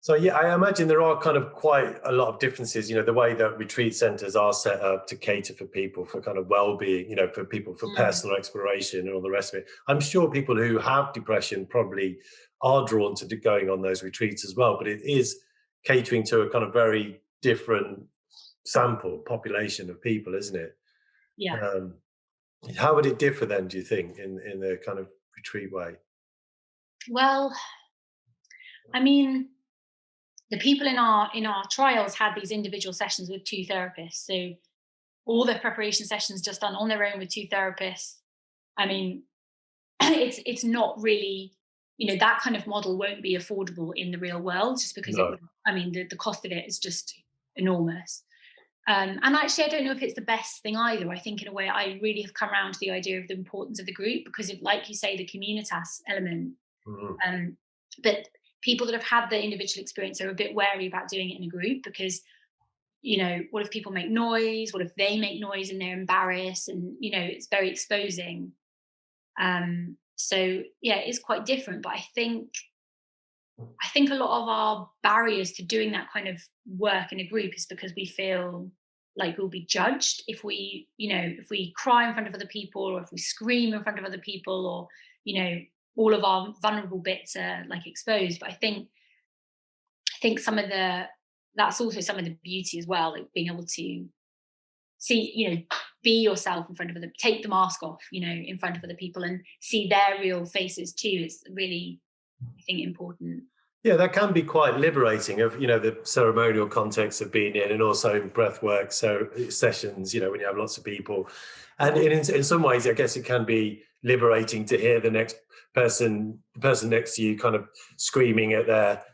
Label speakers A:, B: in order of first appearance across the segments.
A: So yeah, I imagine there are kind of quite a lot of differences, the way that retreat centres are set up to cater for people for kind of well-being, for people for personal exploration and all the rest of it. I'm sure people who have depression probably are drawn to going on those retreats as well, but it is catering to a kind of very different sample population of people, isn't it?
B: Yeah.
A: Um, how would it differ then, do you think, in the kind of retreat way?
B: Well, I mean, the people in our trials had these individual sessions with two therapists. So all their preparation sessions just done on their own with two therapists. I mean, it's not really, that kind of model won't be affordable in the real world, just because it
A: No.
B: would, I mean, the cost of it is just enormous. And actually, I don't know if it's the best thing either. I think in a way, I really have come around to the idea of the importance of the group, because of, like you say, the communitas element.
A: Mhm.
B: But people that have had the individual experience are a bit wary about doing it in a group, because what if people make noise? What if they make noise and they're embarrassed? And it's very exposing. So yeah, it is quite different. But I think a lot of our barriers to doing that kind of work in a group is because we feel like we'll be judged if we cry in front of other people, or if we scream in front of other people, or all of our vulnerable bits are like exposed. But I think that's also some of the beauty as well, like being able to see, be yourself in front of other, take the mask off, in front of other people, and see their real faces too. It's really, I think, important.
A: Yeah, that can be quite liberating of, the ceremonial context of being in, and also breath work. So sessions, when you have lots of people. And in some ways, I guess it can be liberating to hear the person next to you kind of screaming at their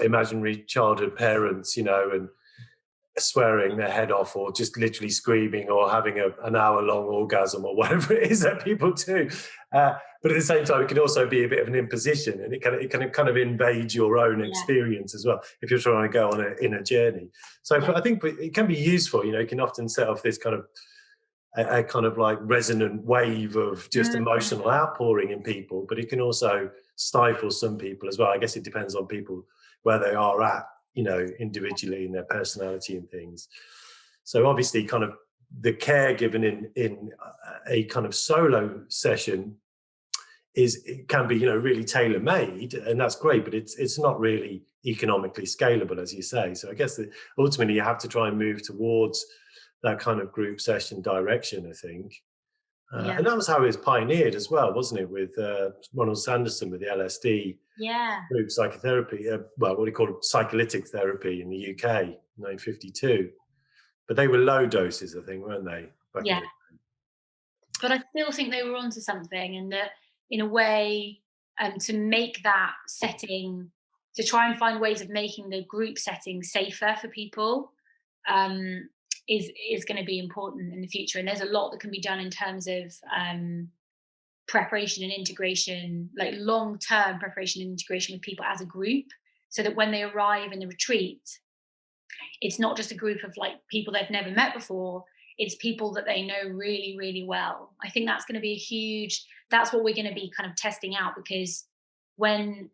A: imaginary childhood parents, and swearing their head off, or just literally screaming, or having an hour-long orgasm, or whatever it is that people do. But at the same time, it can also be a bit of an imposition, and it can kind of invade your own
B: Yeah,
A: experience as well if you're trying to go on a journey. So
B: yeah,
A: I think it can be useful. It can often set off this kind of a kind of like resonant wave of just
B: mm,
A: emotional outpouring in people, but it can also stifle some people as well. I guess it depends on people where they are at, individually in their personality and things. So obviously, kind of the care given in a kind of solo session it can be, really tailor made, and that's great, but it's not really economically scalable, as you say. So I guess that ultimately you have to try and move towards that kind of group session direction, I think.
B: yeah,
A: And that was how it was pioneered as well, wasn't it, with Ronald Sanderson with the LSD
B: yeah,
A: group psychotherapy, well, what he called psycholytic therapy in the UK, 1952. But they were low doses, I think, weren't they, back in
B: yeah.
A: the.
B: But I still think they were onto something, and that, in a way, to make that setting, to try and find ways of making the group setting safer for people, um, is going to be important in the future. And there's a lot that can be done in terms of preparation and integration, like long term preparation and integration with people as a group, so that when they arrive in the retreat, it's not just a group of like people they've never met before. It's people that they know really, really well. I think that's going to be that's what we're going to be kind of testing out, because when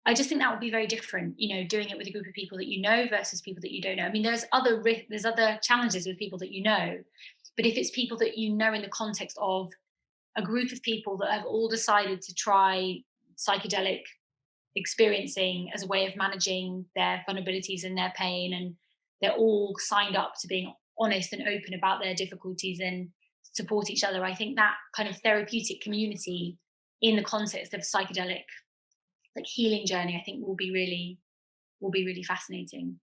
B: I just think that would be very different, doing it with a group of people that you know versus people that you don't know. I mean, there's other challenges with people that you know, but if it's people that you know in the context of a group of people that have all decided to try psychedelic experiencing as a way of managing their vulnerabilities and their pain, and they're all signed up to being honest and open about their difficulties and support each other, I think that kind of therapeutic community in the context of psychedelic like healing journey, I think will be really fascinating.